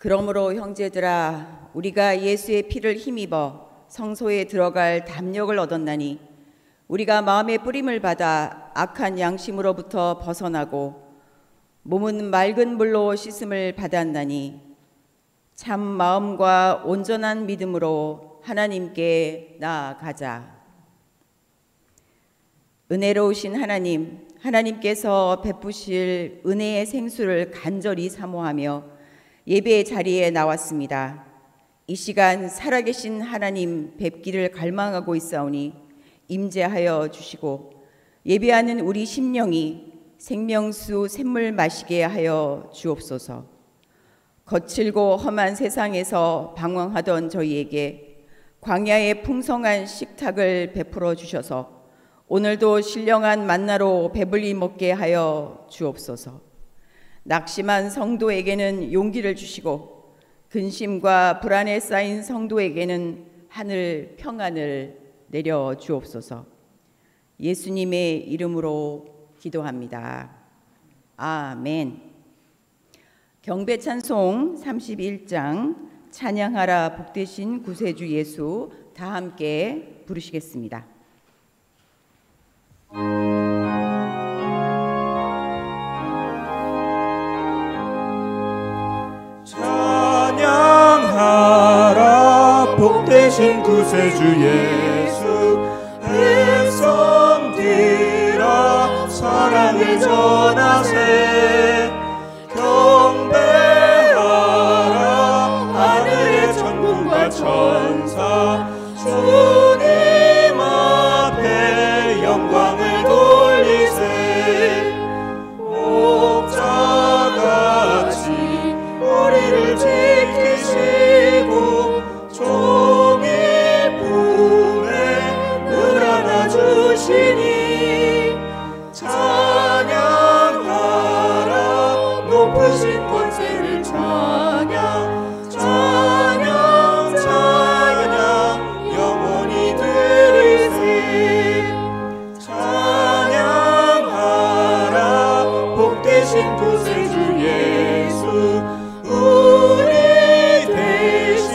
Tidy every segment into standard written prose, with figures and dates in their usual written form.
그러므로 형제들아, 우리가 예수의 피를 힘입어 성소에 들어갈 담력을 얻었나니 우리가 마음의 뿌림을 받아 악한 양심으로부터 벗어나고 몸은 맑은 물로 씻음을 받았나니 참 마음과 온전한 믿음으로 하나님께 나아가자. 은혜로우신 하나님, 하나님께서 베푸실 은혜의 생수를 간절히 사모하며 예배의 자리에 나왔습니다. 이 시간 살아계신 하나님 뵙기를 갈망하고 있사오니 임재하여 주시고 예배하는 우리 심령이 생명수 샘물 마시게 하여 주옵소서. 거칠고 험한 세상에서 방황하던 저희에게 광야의 풍성한 식탁을 베풀어 주셔서 오늘도 신령한 만나로 배불리 먹게 하여 주옵소서. 낙심한 성도에게는 용기를 주시고 근심과 불안에 쌓인 성도에게는 하늘 평안을 내려 주옵소서. 예수님의 이름으로 기도합니다. 아멘. 경배 찬송 31장 찬양하라 복되신 구세주 예수 다 함께 부르시겠습니다. 찬양하라 복되신 구세주 예수 백성들아 사랑을 전하세 경배하라 하늘의 천군과 천사 주님 앞에 영광을 돌리세 목자같이 우리를 지키시고 종일 품에 늘 안아주시니 찬양하라 높으신 권세를 찬양 찬양 찬양 영원히 들으세 찬양하라 복되신 구세주 예수 우리 대신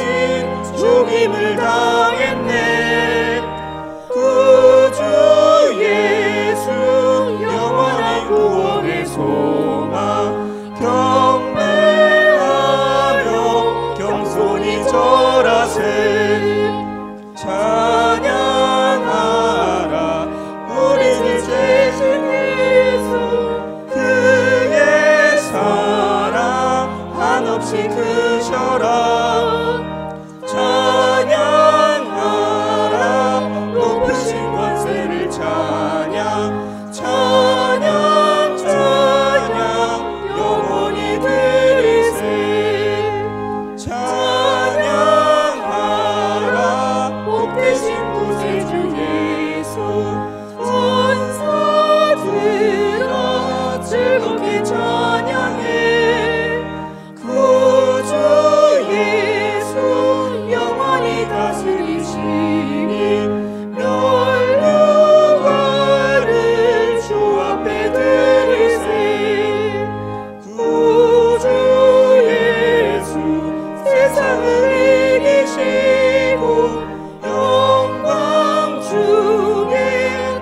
죽임을 당했네 구주 예수 영원한 구원의 소망 경배하며 겸손히 절하세 찬양하라 우리를 대신 예수 그의 사랑 한없이 크셔라 찬양하라 높으신 권세를 찬양 찬양 찬양 영원히 들으세 찬양하라 복되신 구세주 예수 천사들아 즐겁게 찬양해 구주 예수 영원히 다스리시니 멸류관을 주 앞에 들으세 구주 예수 세상을 이기시고 영광 중에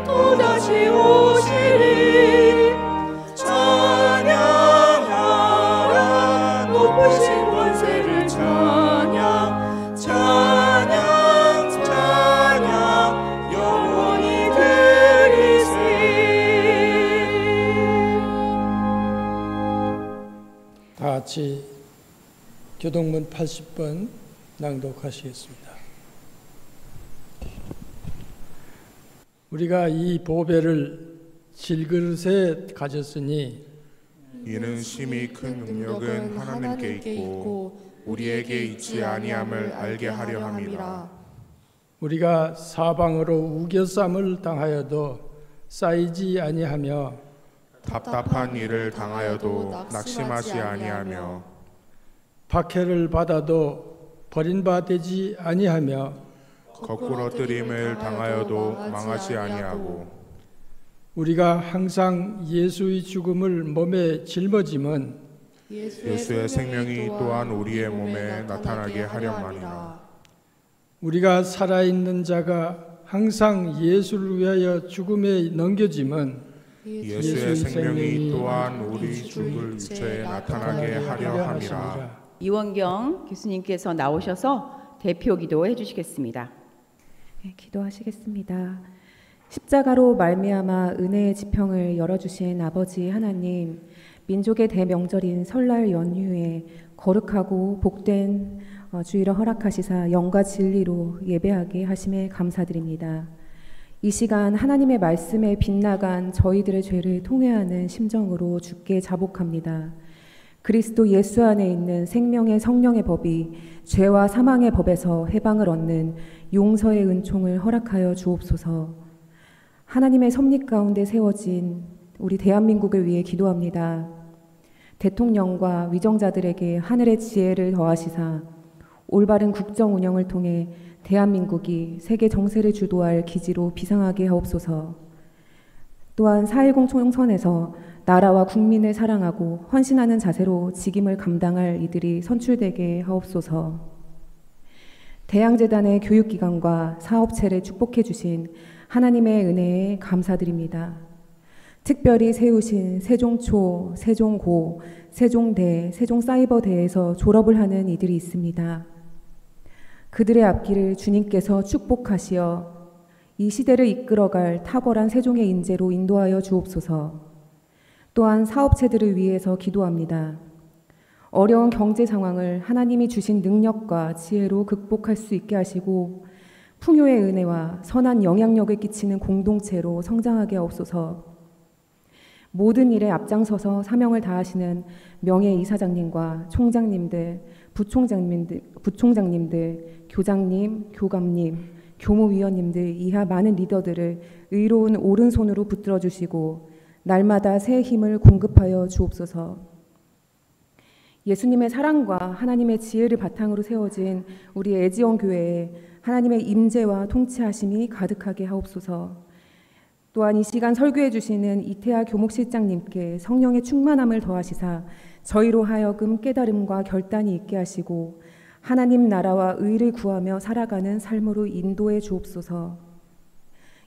또다시 오시리 찬양하라 높으신 권세를 찬양 찬양 찬양 영원히 들으세 다 같이 교동문 80번 낭독하시겠습니다. 우리가 이 보배를 질그릇에 가졌으니 이는 심히 큰 능력은 하나님께 있고 우리에게 있지 아니함을 알게 하려 함이라. 우리가 사방으로 우겨쌈을 당하여도 쌓이지 아니하며 답답한 일을 당하여도 낙심하지 아니하며 박해를 받아도 버린 바 되지 아니하며 거꾸로 뜨림을 당하여도 망하지 아니하고 우리가 항상 예수의 죽음을 몸에 짊어짐은 예수의 생명이 또한 우리의 몸에 나타나게 하렵나이다. 우리가 살아있는 자가 항상 예수를 위하여 죽음에 넘겨짐은 예수의 생명이 또한 우리 죽을 육체에 나타나게 하려 함이라. 이원경 교수님께서 나오셔서 대표 기도해 주시겠습니다. 네, 기도하시겠습니다. 십자가로 말미암아 은혜의 지평을 열어주신 아버지 하나님, 민족의 대명절인 설날 연휴에 거룩하고 복된 주일을 허락하시사 영과 진리로 예배하게 하심에 감사드립니다. 이 시간 하나님의 말씀에 빗나간 저희들의 죄를 통회하는 심정으로 주께 자복합니다. 그리스도 예수 안에 있는 생명의 성령의 법이 죄와 사망의 법에서 해방을 얻는 용서의 은총을 허락하여 주옵소서. 하나님의 섭리 가운데 세워진 우리 대한민국을 위해 기도합니다. 대통령과 위정자들에게 하늘의 지혜를 더하시사 올바른 국정 운영을 통해 대한민국이 세계 정세를 주도할 기지로 비상하게 하옵소서. 또한 4.10 총선에서 나라와 국민을 사랑하고 헌신하는 자세로 직임을 감당할 이들이 선출되게 하옵소서. 대양재단의 교육기관과 사업체를 축복해 주신 하나님의 은혜에 감사드립니다. 특별히 세우신 세종초, 세종고, 세종대, 세종사이버대에서 졸업을 하는 이들이 있습니다. 그들의 앞길을 주님께서 축복하시어 이 시대를 이끌어갈 탁월한 세종의 인재로 인도하여 주옵소서. 또한 사업체들을 위해서 기도합니다. 어려운 경제 상황을 하나님이 주신 능력과 지혜로 극복할 수 있게 하시고 풍요의 은혜와 선한 영향력을 끼치는 공동체로 성장하게 하옵소서. 모든 일에 앞장서서 사명을 다하시는 명예이사장님과 총장님들, 부총장님들, 교장님, 교감님, 교무위원님들 이하 많은 리더들을 의로운 오른손으로 붙들어 주시고 날마다 새 힘을 공급하여 주옵소서. 예수님의 사랑과 하나님의 지혜를 바탕으로 세워진 우리 애지원 교회에 하나님의 임재와 통치하심이 가득하게 하옵소서. 또한 이 시간 설교해 주시는 이태하 교목실장님께 성령의 충만함을 더하시사 저희로 하여금 깨달음과 결단이 있게 하시고 하나님 나라와 의를 구하며 살아가는 삶으로 인도해 주옵소서.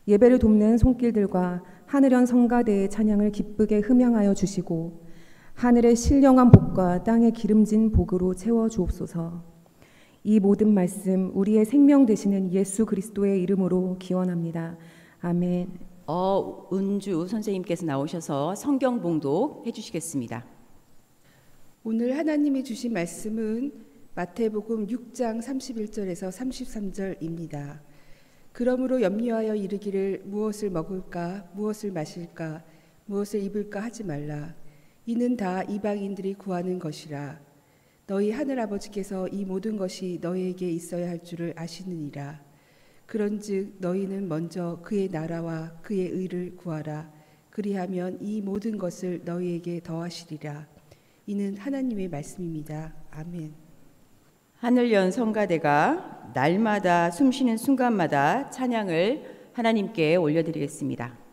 예배를 돕는 손길들과 하늘현 성가대의 찬양을 기쁘게 흠양하여 주시고 하늘의 신령한 복과 땅의 기름진 복으로 채워 주옵소서. 이 모든 말씀 우리의 생명 되시는 예수 그리스도의 이름으로 기원합니다. 아멘. 은주 선생님께서 나오셔서 성경 봉독 해주시겠습니다. 오늘 하나님이 주신 말씀은 마태복음 6장 31절에서 33절입니다. 그러므로 염려하여 이르기를 무엇을 먹을까, 무엇을 마실까, 무엇을 입을까 하지 말라. 이는 다 이방인들이 구하는 것이라. 너희 하늘아버지께서 이 모든 것이 너희에게 있어야 할 줄을 아시느니라. 그런즉 너희는 먼저 그의 나라와 그의 의를 구하라. 그리하면 이 모든 것을 너희에게 더하시리라. 이는 하나님의 말씀입니다. 아멘. 하늘연 성가대가 날마다 숨쉬는 순간마다 찬양을 하나님께 올려드리겠습니다.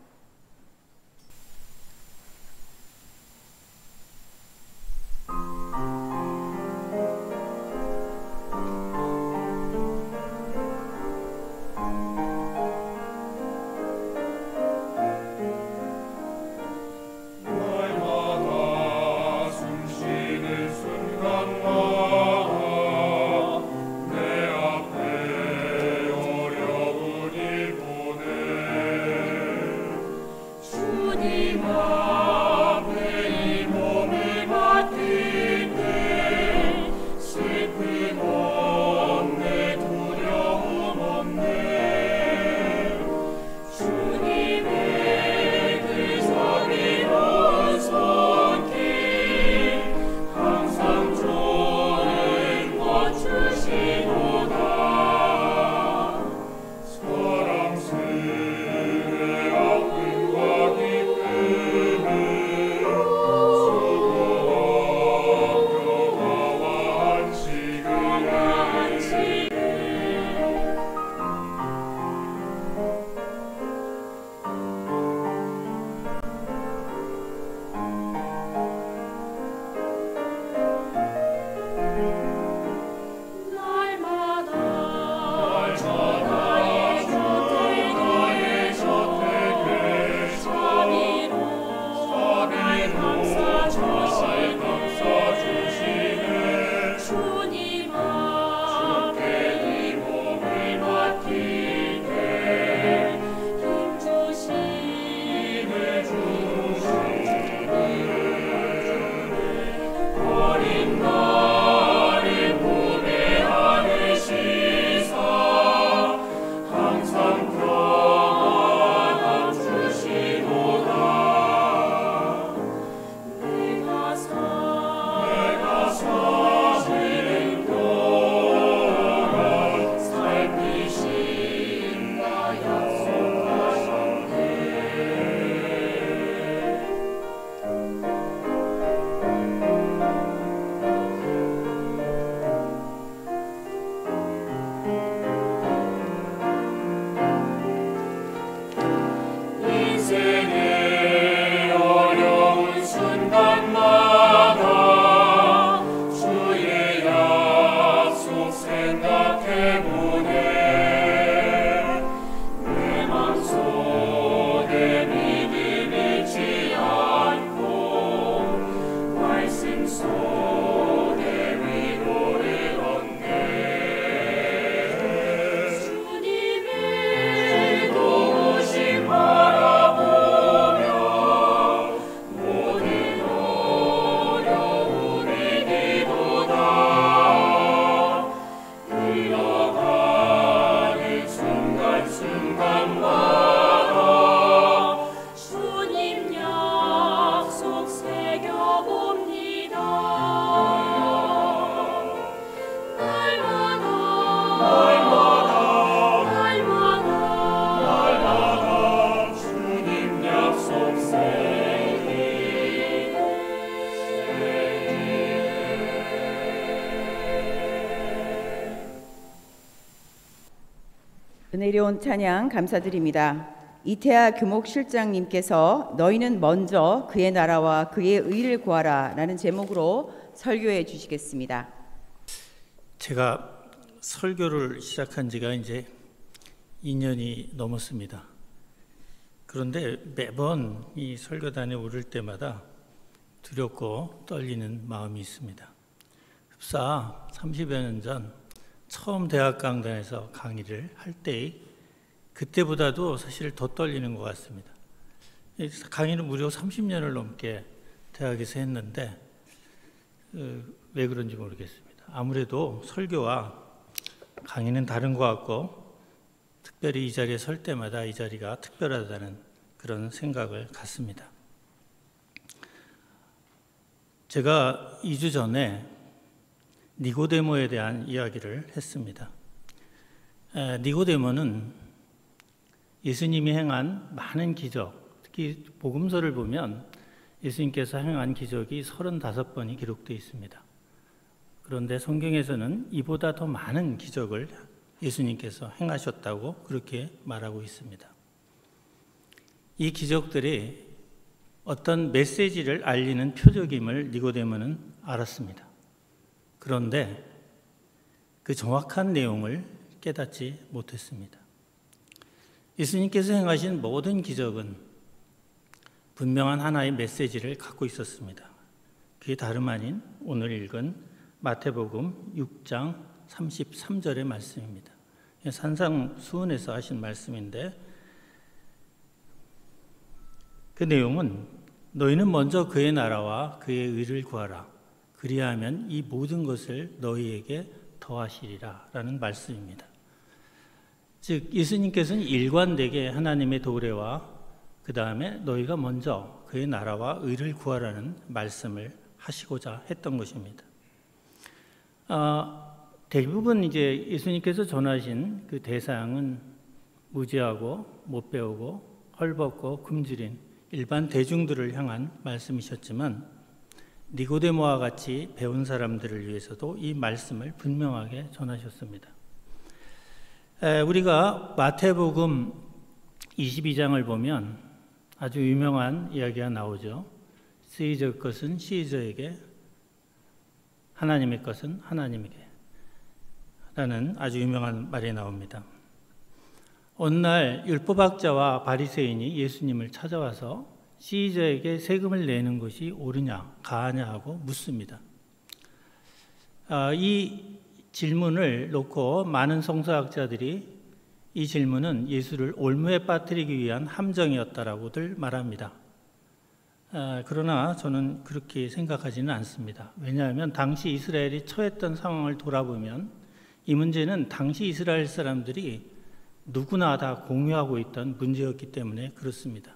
은혜로운 찬양 감사드립니다. 이태하 교목실장님께서 너희는 먼저 그의 나라와 그의 의를 구하라 라는 제목으로 설교해 주시겠습니다. 제가 설교를 시작한 지가 이제 2년이 넘었습니다. 그런데 매번 이 설교단에 오를 때마다 두렵고 떨리는 마음이 있습니다. 흡사 30여 년 전 처음 대학 강단에서 강의를 할 때 그때보다도 사실 더 떨리는 것 같습니다. 강의는 무려 30년을 넘게 대학에서 했는데 왜 그런지 모르겠습니다. 아무래도 설교와 강의는 다른 것 같고 특별히 이 자리에 설 때마다 이 자리가 특별하다는 그런 생각을 갖습니다. 제가 2주 전에 니고데모에 대한 이야기를 했습니다. 니고데모는 예수님이 행한 많은 기적, 특히 복음서를 보면 예수님께서 행한 기적이 35번이 기록되어 있습니다. 그런데 성경에서는 이보다 더 많은 기적을 예수님께서 행하셨다고 그렇게 말하고 있습니다. 이 기적들이 어떤 메시지를 알리는 표적임을 니고데모는 알았습니다. 그런데 그 정확한 내용을 깨닫지 못했습니다. 예수님께서 행하신 모든 기적은 분명한 하나의 메시지를 갖고 있었습니다. 그게 다름 아닌 오늘 읽은 마태복음 6장 33절의 말씀입니다. 산상수훈에서 하신 말씀인데 그 내용은 너희는 먼저 그의 나라와 그의 의를 구하라. 그리하면 이 모든 것을 너희에게 더하시리라 라는 말씀입니다. 즉 예수님께서는 일관되게 하나님의 도래와 그 다음에 너희가 먼저 그의 나라와 의를 구하라는 말씀을 하시고자 했던 것입니다. 대부분 이제 예수님께서 전하신 그 대상은 무지하고 못 배우고 헐벗고 굶주린 일반 대중들을 향한 말씀이셨지만 니고데모와 같이 배운 사람들을 위해서도 이 말씀을 분명하게 전하셨습니다. 우리가 마태복음 22장을 보면 아주 유명한 이야기가 나오죠. 시저의 것은 시저에게, 하나님의 것은 하나님에게 라는 아주 유명한 말이 나옵니다. 어느 날 율법학자와 바리새인이 예수님을 찾아와서 시저에게 세금을 내는 것이 옳으냐 가하냐 하고 묻습니다. 이 질문을 놓고 많은 성서학자들이 이 질문은 예수를 올무에 빠뜨리기 위한 함정이었다라고들 말합니다. 그러나 저는 그렇게 생각하지는 않습니다. 왜냐하면 당시 이스라엘이 처했던 상황을 돌아보면 이 문제는 당시 이스라엘 사람들이 누구나 다 공유하고 있던 문제였기 때문에 그렇습니다.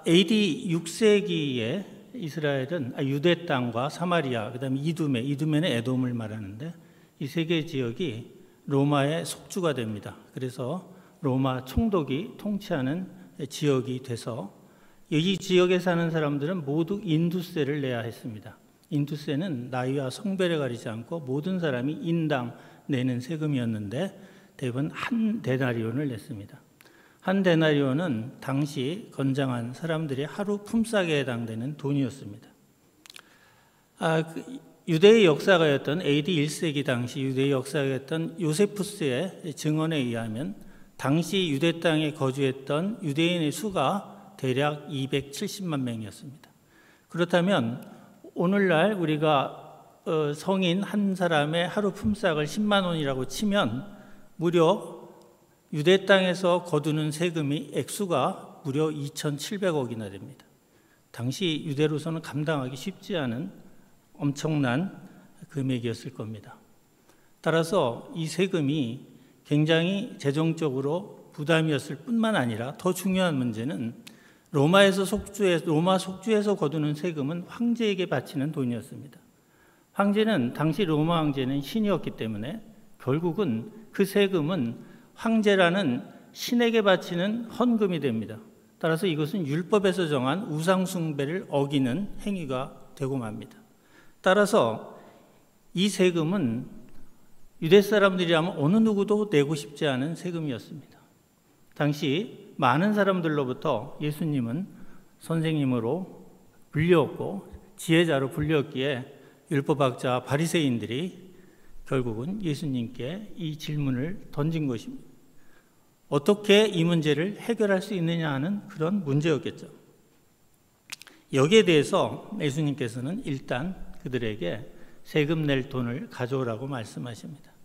AD 6세기에 이스라엘은 유대 땅과 사마리아, 그 다음에 이두메는 에돔을 말하는데 이 세 개 지역이 로마의 속주가 됩니다. 그래서 로마 총독이 통치하는 지역이 돼서 이 지역에 사는 사람들은 모두 인두세를 내야 했습니다. 인두세는 나이와 성별에 가리지 않고 모든 사람이 인당 내는 세금이었는데 대부분 한 데나리온을 냈습니다. 한 데나리온은 당시 건장한 사람들이 하루 품삯에 해당되는 돈이었습니다. 유대의 역사가였던 AD 1세기 당시 유대의 역사가였던 요세푸스의 증언에 의하면 당시 유대 땅에 거주했던 유대인의 수가 대략 270만 명이었습니다. 그렇다면 오늘날 우리가 성인 한 사람의 하루 품삯을 10만 원이라고 치면 무려 유대 땅에서 거두는 세금이 액수가 무려 2,700억이나 됩니다. 당시 유대로서는 감당하기 쉽지 않은 엄청난 금액이었을 겁니다. 따라서 이 세금이 굉장히 재정적으로 부담이었을 뿐만 아니라 더 중요한 문제는 로마 속주에서 거두는 세금은 황제에게 바치는 돈이었습니다. 황제는 당시 로마 황제는 신이었기 때문에 결국은 그 세금은 황제라는 신에게 바치는 헌금이 됩니다. 따라서 이것은 율법에서 정한 우상 숭배를 어기는 행위가 되고 맙니다. 따라서 이 세금은 유대 사람들이라면 어느 누구도 내고 싶지 않은 세금이었습니다. 당시 많은 사람들로부터 예수님은 선생님으로 불렸고 지혜자로 불렸기에 율법학자 바리새인들이 결국은 예수님께 이 질문을 던진 것입니다. 어떻게 이 문제를 해결할 수 있느냐 하는 그런 문제였겠죠. 여기에 대해서 예수님께서는 일단 그들에게 세금 낼 돈을 가져오라고 말씀하십니다.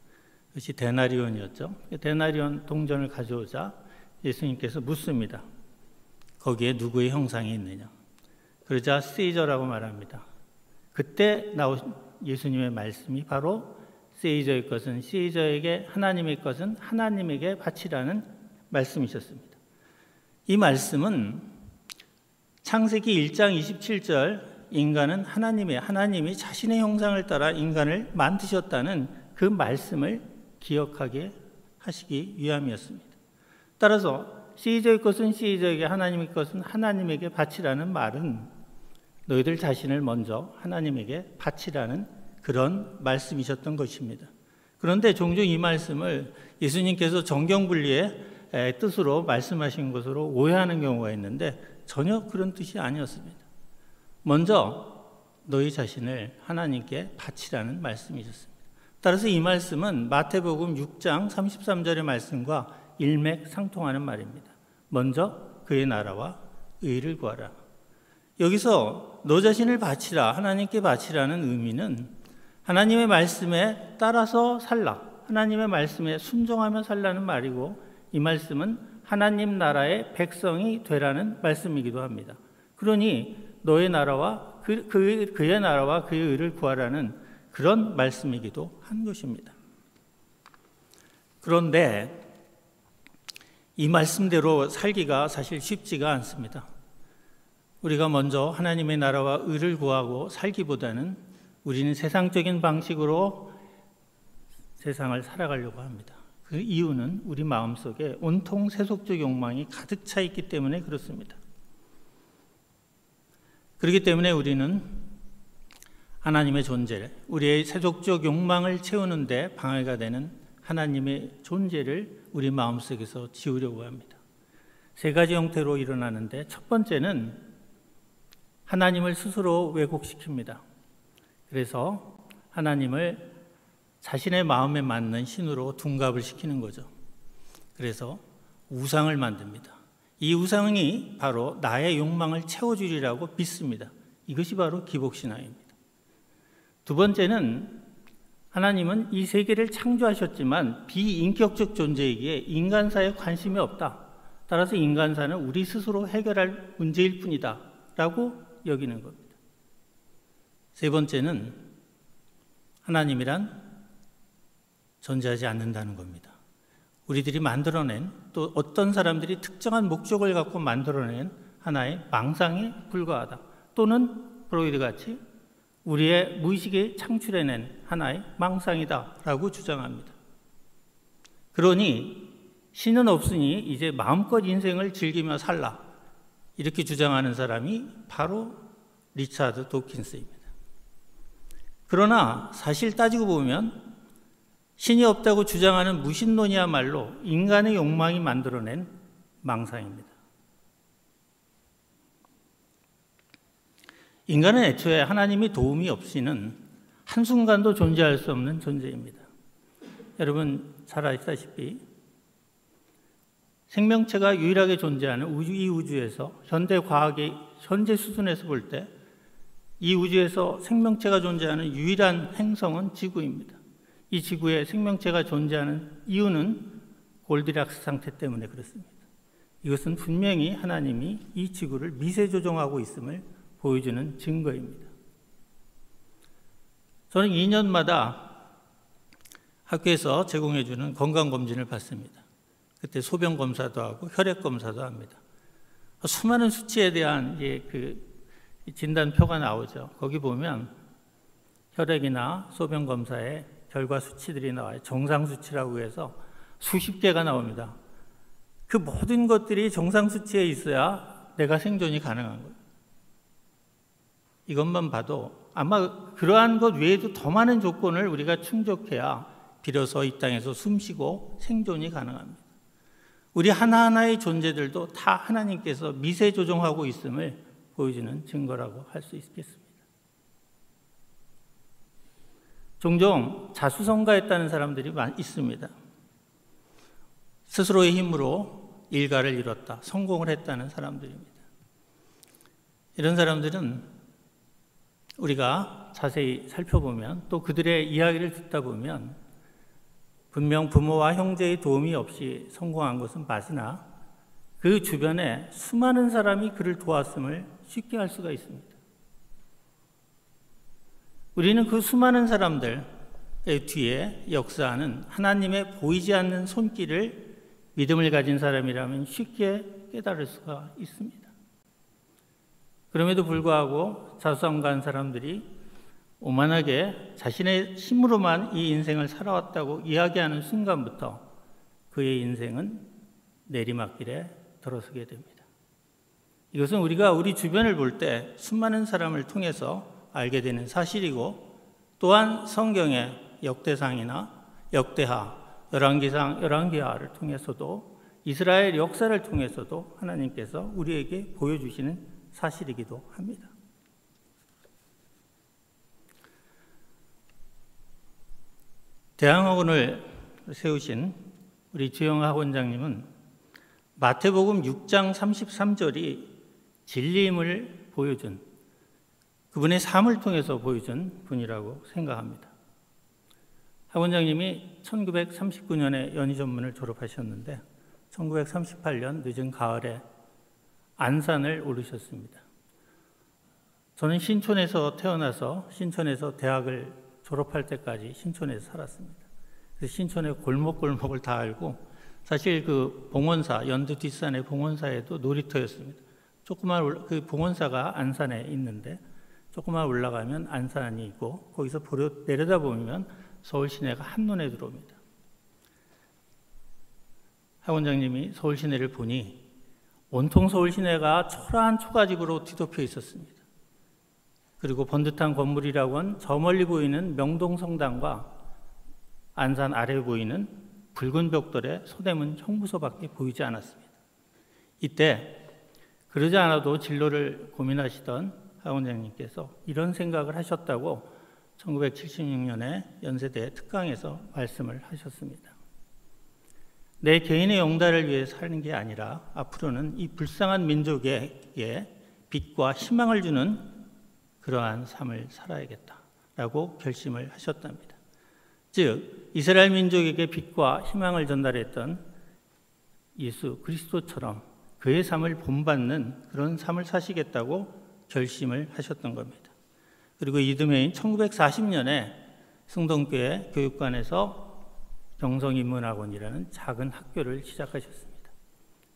그것이 데나리온이었죠. 데나리온 동전을 가져오자 예수님께서 묻습니다. 거기에 누구의 형상이 있느냐? 그러자 세이저라고 말합니다. 그때 나오신 예수님의 말씀이 바로 세이저의 것은 세이저에게, 하나님의 것은 하나님에게 바치라는 말씀이셨습니다. 이 말씀은 창세기 1장 27절 인간은 하나님이 자신의 형상을 따라 인간을 만드셨다는 그 말씀을 기억하게 하시기 위함이었습니다. 따라서 세이저의 것은 세이저에게, 하나님의 것은 하나님에게 바치라는 말은 너희들 자신을 먼저 하나님에게 바치라는 그런 말씀이셨던 것입니다. 그런데 종종 이 말씀을 예수님께서 정경분리의 뜻으로 말씀하신 것으로 오해하는 경우가 있는데 전혀 그런 뜻이 아니었습니다. 먼저 너희 자신을 하나님께 바치라는 말씀이셨습니다. 따라서 이 말씀은 마태복음 6장 33절의 말씀과 일맥상통하는 말입니다. 먼저 그의 나라와 의를 구하라. 여기서 너 자신을 바치라, 하나님께 바치라는 의미는 하나님의 말씀에 따라서 살라, 하나님의 말씀에 순종하며 살라는 말이고, 이 말씀은 하나님 나라의 백성이 되라는 말씀이기도 합니다. 그러니 너의 나라와 그의 나라와 그의 의를 구하라는 그런 말씀이기도 한 것입니다. 그런데 이 말씀대로 살기가 사실 쉽지가 않습니다. 우리가 먼저 하나님의 나라와 의를 구하고 살기보다는 우리는 세상적인 방식으로 세상을 살아가려고 합니다. 그 이유는 우리 마음속에 온통 세속적 욕망이 가득 차 있기 때문에 그렇습니다. 그렇기 때문에 우리는 하나님의 존재를, 우리의 세속적 욕망을 채우는 데 방해가 되는 하나님의 존재를 우리 마음속에서 지우려고 합니다. 세 가지 형태로 일어나는데, 첫 번째는 하나님을 스스로 왜곡시킵니다. 그래서 하나님을 자신의 마음에 맞는 신으로 둔갑을 시키는 거죠. 그래서 우상을 만듭니다. 이 우상이 바로 나의 욕망을 채워주리라고 믿습니다. 이것이 바로 기복신앙입니다. 두 번째는 하나님은 이 세계를 창조하셨지만 비인격적 존재이기에 인간사에 관심이 없다. 따라서 인간사는 우리 스스로 해결할 문제일 뿐이다 라고 여기는 겁니다. 세 번째는 하나님이란 존재하지 않는다는 겁니다. 우리들이 만들어낸, 또 어떤 사람들이 특정한 목적을 갖고 만들어낸 하나의 망상에 불과하다. 또는 프로이드같이 우리의 무의식에 창출해낸 하나의 망상이다 라고 주장합니다. 그러니 신은 없으니 이제 마음껏 인생을 즐기며 살라, 이렇게 주장하는 사람이 바로 리차드 도킨스입니다. 그러나 사실 따지고 보면 신이 없다고 주장하는 무신론이야말로 인간의 욕망이 만들어낸 망상입니다. 인간은 애초에 하나님의 도움이 없이는 한순간도 존재할 수 없는 존재입니다. 여러분 잘 아시다시피 생명체가 유일하게 존재하는 이 우주에서, 현대 과학의 현재 수준에서 볼 때 이 우주에서 생명체가 존재하는 유일한 행성은 지구입니다. 이 지구에 생명체가 존재하는 이유는 골디락스 상태 때문에 그렇습니다. 이것은 분명히 하나님이 이 지구를 미세 조종하고 있음을 보여주는 증거입니다. 저는 2년마다 학교에서 제공해주는 건강검진을 받습니다. 그때 소변검사도 하고 혈액검사도 합니다. 수많은 수치에 대한 진단표가 나오죠. 거기 보면 혈액이나 소변검사에 결과 수치들이 나와요. 정상 수치라고 해서 수십 개가 나옵니다. 그 모든 것들이 정상 수치에 있어야 내가 생존이 가능한 거예요. 이것만 봐도 아마 그러한 것 외에도 더 많은 조건을 우리가 충족해야 비로소 이 땅에서 숨쉬고 생존이 가능합니다. 우리 하나하나의 존재들도 다 하나님께서 미세 조종하고 있음을 보여주는 증거라고 할 수 있겠습니다. 종종 자수성가했다는 사람들이 있습니다. 스스로의 힘으로 일가를 이뤘다, 성공을 했다는 사람들입니다. 이런 사람들은 우리가 자세히 살펴보면, 또 그들의 이야기를 듣다 보면 분명 부모와 형제의 도움이 없이 성공한 것은 맞으나 그 주변에 수많은 사람이 그를 도왔음을 쉽게 알 수가 있습니다. 우리는 그 수많은 사람들의 뒤에 역사하는 하나님의 보이지 않는 손길을 믿음을 가진 사람이라면 쉽게 깨달을 수가 있습니다. 그럼에도 불구하고 자수성가한 사람들이 오만하게 자신의 힘으로만 이 인생을 살아왔다고 이야기하는 순간부터 그의 인생은 내리막길에 들어서게 됩니다. 이것은 우리가 우리 주변을 볼 때 수많은 사람을 통해서 알게 되는 사실이고, 또한 성경의 역대상이나 역대하, 열왕기상, 열왕기하를 통해서도, 이스라엘 역사를 통해서도 하나님께서 우리에게 보여주시는 사실이기도 합니다. 대항학원을 세우신 우리 주영하 원장님은 마태복음 6장 33절이 진리임을 보여준, 그분의 삶을 통해서 보여준 분이라고 생각합니다. 하 원장님이 1939년에 연희전문을 졸업하셨는데 1938년 늦은 가을에 안산을 오르셨습니다. 저는 신촌에서 태어나서 신촌에서 대학을 졸업할 때까지 신촌에서 살았습니다. 그래서 신촌의 골목골목을 다 알고, 사실 그 봉원사, 연두 뒷산의 봉원사에도 놀이터였습니다. 조그만 그 봉원사가 안산에 있는데 조금만 올라가면 안산이 있고, 거기서 내려다보면 서울 시내가 한눈에 들어옵니다. 하 원장님이 서울 시내를 보니 온통 서울 시내가 초라한 초가집으로 뒤덮여 있었습니다. 그리고 번듯한 건물이라고는 저 멀리 보이는 명동성당과 안산 아래 보이는 붉은 벽돌의 서대문 형무소밖에 보이지 않았습니다. 이때 그러지 않아도 진로를 고민하시던 하 원장님께서 이런 생각을 하셨다고 1976년에 연세대 특강에서 말씀을 하셨습니다. 내 개인의 영달을 위해 사는 게 아니라 앞으로는 이 불쌍한 민족에게 빛과 희망을 주는 그러한 삶을 살아야겠다라고 결심을 하셨답니다. 즉 이스라엘 민족에게 빛과 희망을 전달했던 예수 그리스도처럼 그의 삶을 본받는 그런 삶을 사시겠다고 결심을 하셨던 겁니다. 그리고 이듬해인 1940년에 승동교회 교육관에서 경성인문학원이라는 작은 학교를 시작하셨습니다.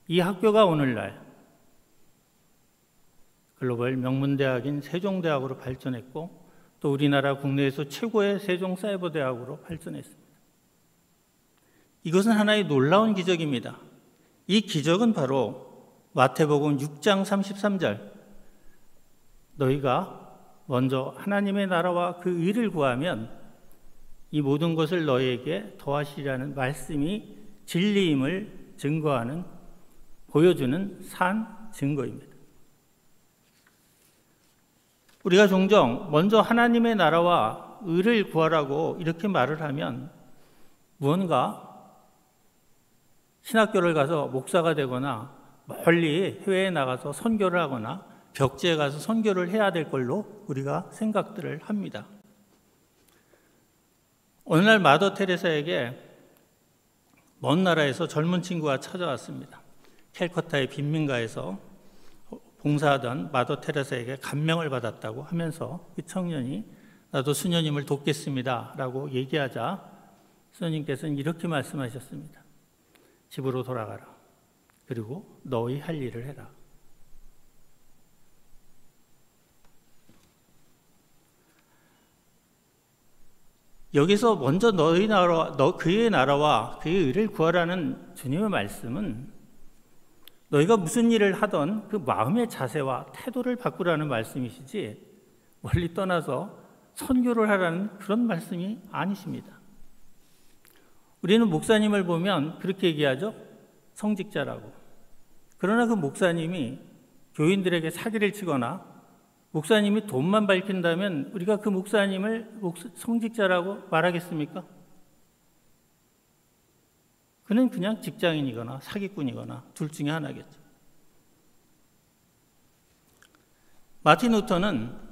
이 학교가 오늘날 글로벌 명문대학인 세종대학으로 발전했고, 또 우리나라 국내에서 최고의 세종사이버대학으로 발전했습니다. 이것은 하나의 놀라운 기적입니다. 이 기적은 바로 마태복음 6장 33절, 너희가 먼저 하나님의 나라와 그 의를 구하면 이 모든 것을 너희에게 더하시리라는 말씀이 진리임을 증거하는, 보여주는 산 증거입니다. 우리가 종종 먼저 하나님의 나라와 의를 구하라고 이렇게 말을 하면 무언가 신학교를 가서 목사가 되거나 멀리 해외에 나가서 선교를 하거나 벽지에 가서 선교를 해야 될 걸로 우리가 생각들을 합니다. 어느 날 마더 테레사에게 먼 나라에서 젊은 친구가 찾아왔습니다. 캘커타의 빈민가에서 봉사하던 마더 테레사에게 감명을 받았다고 하면서 그 청년이 나도 수녀님을 돕겠습니다 라고 얘기하자 수녀님께서는 이렇게 말씀하셨습니다. 집으로 돌아가라. 그리고 너희 할 일을 해라. 여기서 먼저 너희 나라, 그의 나라와 그의 의를 구하라는 주님의 말씀은 너희가 무슨 일을 하던 그 마음의 자세와 태도를 바꾸라는 말씀이시지 멀리 떠나서 선교를 하라는 그런 말씀이 아니십니다. 우리는 목사님을 보면 그렇게 얘기하죠. 성직자라고. 그러나 그 목사님이 교인들에게 사기를 치거나 목사님이 돈만 밝힌다면 우리가 그 목사님을 성직자라고 말하겠습니까? 그는 그냥 직장인이거나 사기꾼이거나 둘 중에 하나겠죠. 마틴 루터는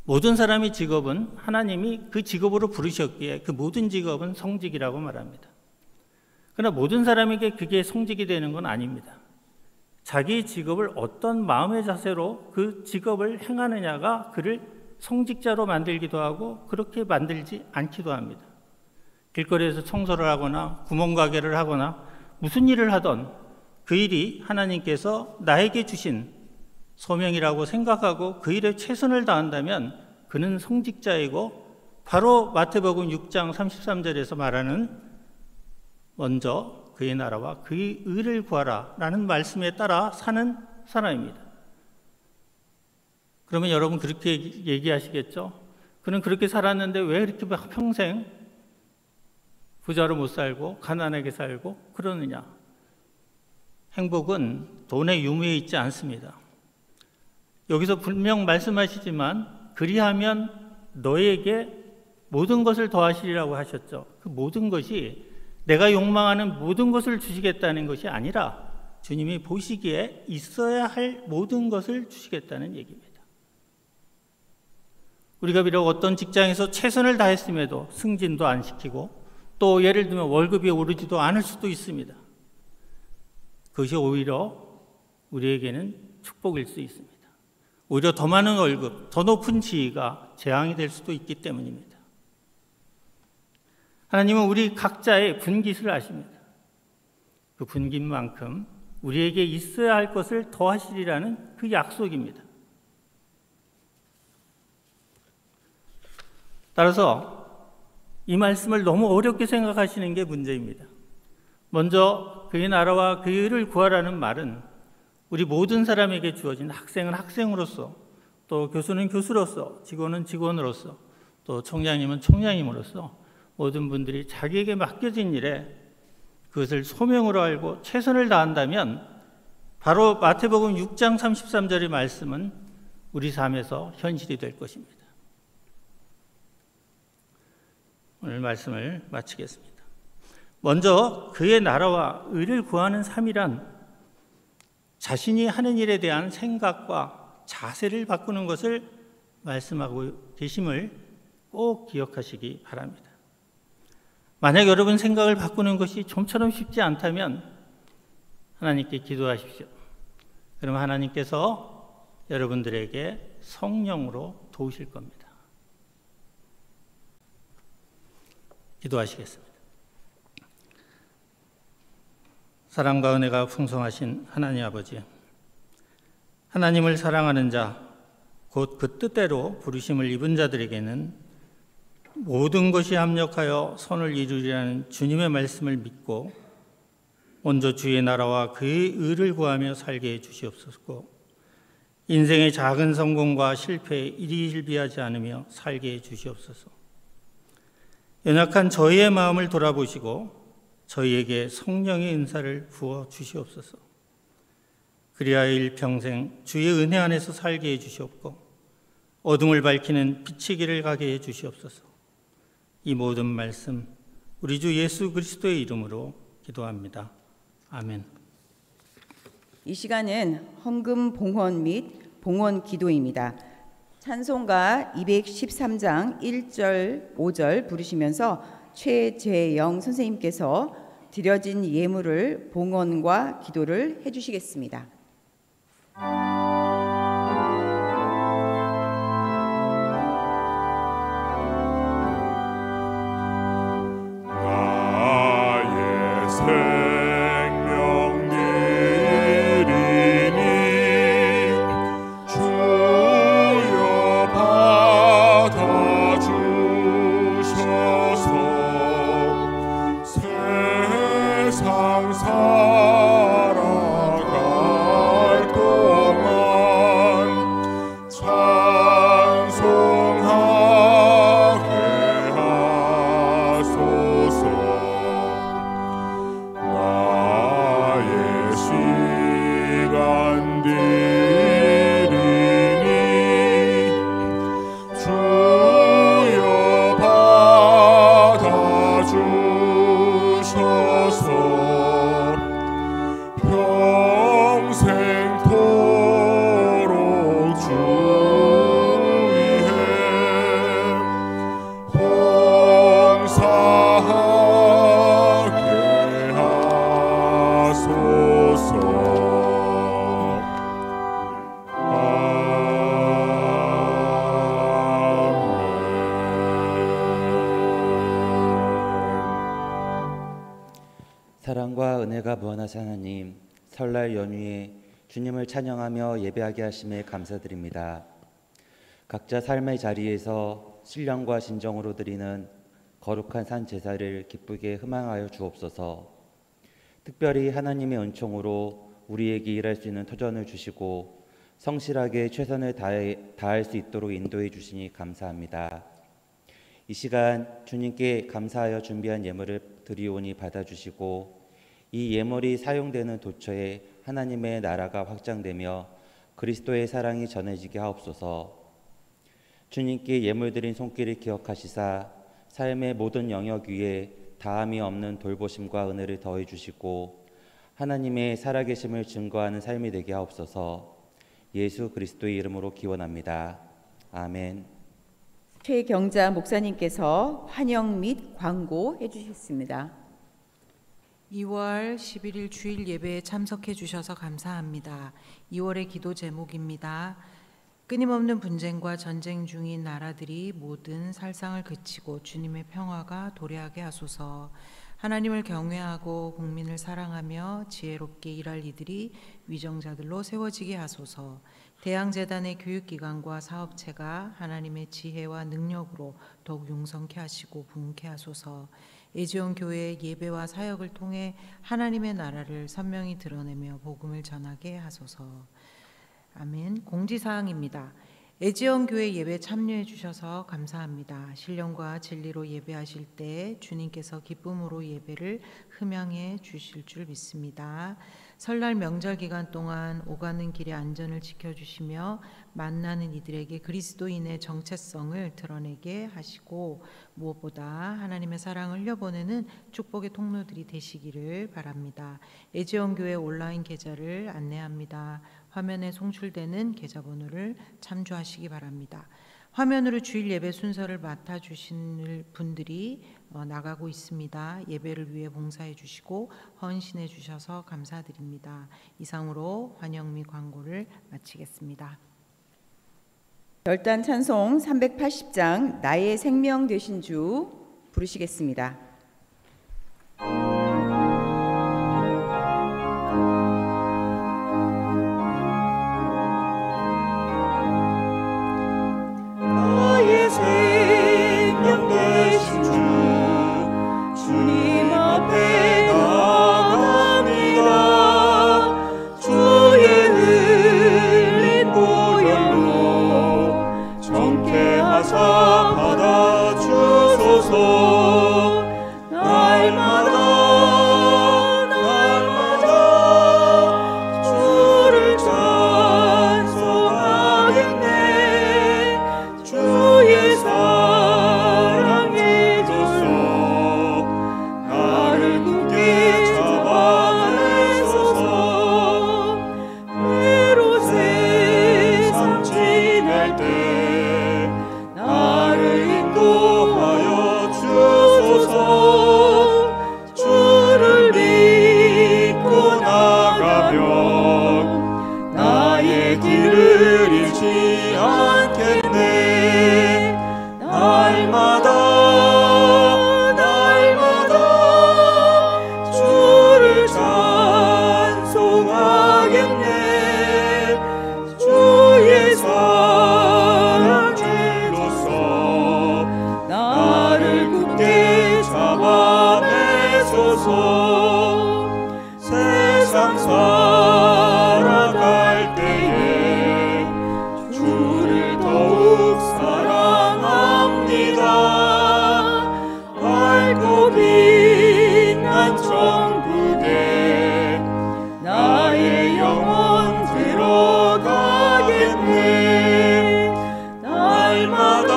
모든 사람의 직업은 하나님이 그 직업으로 부르셨기에 그 모든 직업은 성직이라고 말합니다. 그러나 모든 사람에게 그게 성직이 되는 건 아닙니다. 자기의 직업을 어떤 마음의 자세로 그 직업을 행하느냐가 그를 성직자로 만들기도 하고 그렇게 만들지 않기도 합니다. 길거리에서 청소를 하거나 구멍가게를 하거나 무슨 일을 하던 그 일이 하나님께서 나에게 주신 소명이라고 생각하고 그 일에 최선을 다한다면 그는 성직자이고 바로 마태복음 6장 33절에서 말하는 먼저 그의 나라와 그의 의를 구하라 라는 말씀에 따라 사는 사람입니다. 그러면 여러분 그렇게 얘기하시겠죠? 그는 그렇게 살았는데 왜 이렇게 평생 부자로 못 살고 가난하게 살고 그러느냐? 행복은 돈의 유무에 있지 않습니다. 여기서 분명 말씀하시지만 그리하면 너에게 모든 것을 더하시리라고 하셨죠. 그 모든 것이 내가 욕망하는 모든 것을 주시겠다는 것이 아니라 주님이 보시기에 있어야 할 모든 것을 주시겠다는 얘기입니다. 우리가 비록 어떤 직장에서 최선을 다했음에도 승진도 안 시키고 또 예를 들면 월급이 오르지도 않을 수도 있습니다. 그것이 오히려 우리에게는 축복일 수 있습니다. 오히려 더 많은 월급, 더 높은 지위가 재앙이 될 수도 있기 때문입니다. 하나님은 우리 각자의 분깃을 아십니다. 그 분깃만큼 우리에게 있어야 할 것을 더하시리라는 그 약속입니다. 따라서 이 말씀을 너무 어렵게 생각하시는 게 문제입니다. 먼저 그의 나라와 그의 의를 구하라는 말은 우리 모든 사람에게 주어진 학생은 학생으로서 또 교수는 교수로서 직원은 직원으로서 또 총장님은 총장님으로서 모든 분들이 자기에게 맡겨진 일에 그것을 소명으로 알고 최선을 다한다면 바로 마태복음 6장 33절의 말씀은 우리 삶에서 현실이 될 것입니다. 오늘 말씀을 마치겠습니다. 먼저 그의 나라와 의를 구하는 삶이란 자신이 하는 일에 대한 생각과 자세를 바꾸는 것을 말씀하고 계심을 꼭 기억하시기 바랍니다. 만약 여러분 생각을 바꾸는 것이 좀처럼 쉽지 않다면 하나님께 기도하십시오. 그럼 하나님께서 여러분들에게 성령으로 도우실 겁니다. 기도하시겠습니다. 사랑과 은혜가 풍성하신 하나님 아버지, 하나님을 사랑하는 자, 곧 그 뜻대로 부르심을 입은 자들에게는 모든 것이 합력하여 선을 이루리라는 주님의 말씀을 믿고 먼저 주의 나라와 그의 의를 구하며 살게 해 주시옵소서. 인생의 작은 성공과 실패에 일희일비하지 않으며 살게 해 주시옵소서. 연약한 저희의 마음을 돌아보시고 저희에게 성령의 은사를 부어 주시옵소서. 그리하여 일평생 주의 은혜 안에서 살게 해 주시옵고 어둠을 밝히는 빛의 길을 가게 해 주시옵소서. 이 모든 말씀 우리 주 예수 그리스도의 이름으로 기도합니다. 아멘. 이 시간은 헌금 봉헌 및 봉헌 기도입니다. 찬송가 213장 1절 5절 부르시면서 최재영 선생님께서 드려진 예물을 봉헌과 기도를 해주시겠습니다. 찬송하게 하소서. 사랑과 은혜가 무한하신 하나님, 설날 연휴에 주님을 찬양하며 예배하게 하심에 감사드립니다. 각자 삶의 자리에서 신령과 진정으로 드리는 거룩한 산 제사를 기쁘게 희망하여 주옵소서. 특별히 하나님의 은총으로 우리에게 일할 수 있는 터전을 주시고 성실하게 최선을 다할 수 있도록 인도해 주시니 감사합니다. 이 시간 주님께 감사하여 준비한 예물을 드리오니 받아주시고 이 예물이 사용되는 도처에 하나님의 나라가 확장되며 그리스도의 사랑이 전해지게 하옵소서. 주님께 예물 드린 손길을 기억하시사 삶의 모든 영역 위에 다함이 없는 돌보심과 은혜를 더해 주시고 하나님의 살아계심을 증거하는 삶이 되게 하옵소서. 예수 그리스도의 이름으로 기원합니다. 아멘. 최경자 목사님께서 환영 및 광고해 주셨습니다. 2월 11일 주일 예배에 참석해 주셔서 감사합니다. 2월의 기도 제목입니다. 끊임없는 분쟁과 전쟁 중인 나라들이 모든 살상을 그치고 주님의 평화가 도래하게 하소서. 하나님을 경외하고 국민을 사랑하며 지혜롭게 일할 이들이 위정자들로 세워지게 하소서. 대양재단의 교육기관과 사업체가 하나님의 지혜와 능력으로 더욱 융성케 하시고 부흥케 하소서. 애지온 교회의 예배와 사역을 통해 하나님의 나라를 선명히 드러내며 복음을 전하게 하소서. 아멘. 공지사항입니다. 애지온 교회 예배 참여해 주셔서 감사합니다. 신령과 진리로 예배하실 때 주님께서 기쁨으로 예배를 흠양해 주실 줄 믿습니다. 설날 명절 기간 동안 오가는 길의 안전을 지켜주시며 만나는 이들에게 그리스도인의 정체성을 드러내게 하시고 무엇보다 하나님의 사랑을 흘려보내는 축복의 통로들이 되시기를 바랍니다. 애지온 교회 온라인 계좌를 안내합니다. 화면에 송출되는 계좌번호를 참조하시기 바랍니다. 화면으로 주일 예배 순서를 맡아주실 분들이 나가고 있습니다. 예배를 위해 봉사해 주시고 헌신해 주셔서 감사드립니다. 이상으로 환영 및 광고를 마치겠습니다. 결단 찬송 380장 나의 생명 되신 주 부르시겠습니다. 생명 되신 주 주님 앞에 나아갑니다. 주의 흘린 보혈로 정케 하사 받아주소서. 날마다 주를 찬송하겠네. 주의 사랑해줘서 나를 굳게 잡아내소서. 외로 세상 지낼 때 나를 인도하여 주소서. 주를 믿고 나가면 나의 길을 잃지 않겠네. 날마다 주를 찬송하겠네. 주의 사랑으로서 나를 굳게 잡아내소서. 세상 살아갈 때에 주를 더욱 사랑합니다. 밝고 빛난 천국에 나의 영혼 들어가겠네. 날마다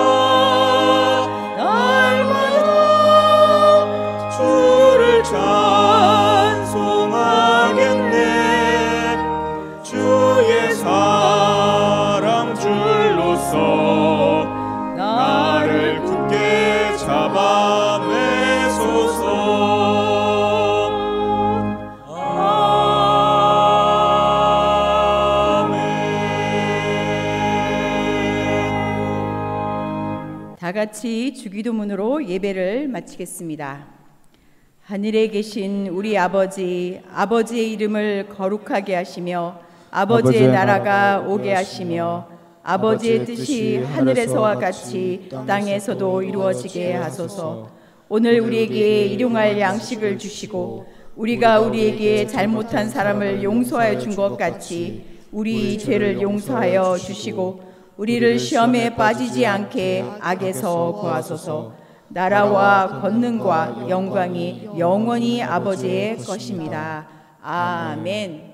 주를 찬송하겠네. 주의 사랑 줄로서 나를 굳게 잡아내소서. 아멘. 다 같이 주기도문으로 예배를 마치겠습니다. 하늘에 계신 우리 아버지, 아버지의 이름을 거룩하게 하시며 아버지의 나라가 오게 하시며 아버지의 뜻이 하늘에서와 같이 땅에서도 이루어지게 하소서. 오늘 우리에게 일용할 양식을 주시고 우리가 우리에게 잘못한 사람을 용서하여 준 것 같이 우리 죄를 용서하여 주시고 우리를 시험에 빠지지 않게 악에서 구하소서. 나라와 권능과 영광이 영원히 아버지의 것입니다. 아멘.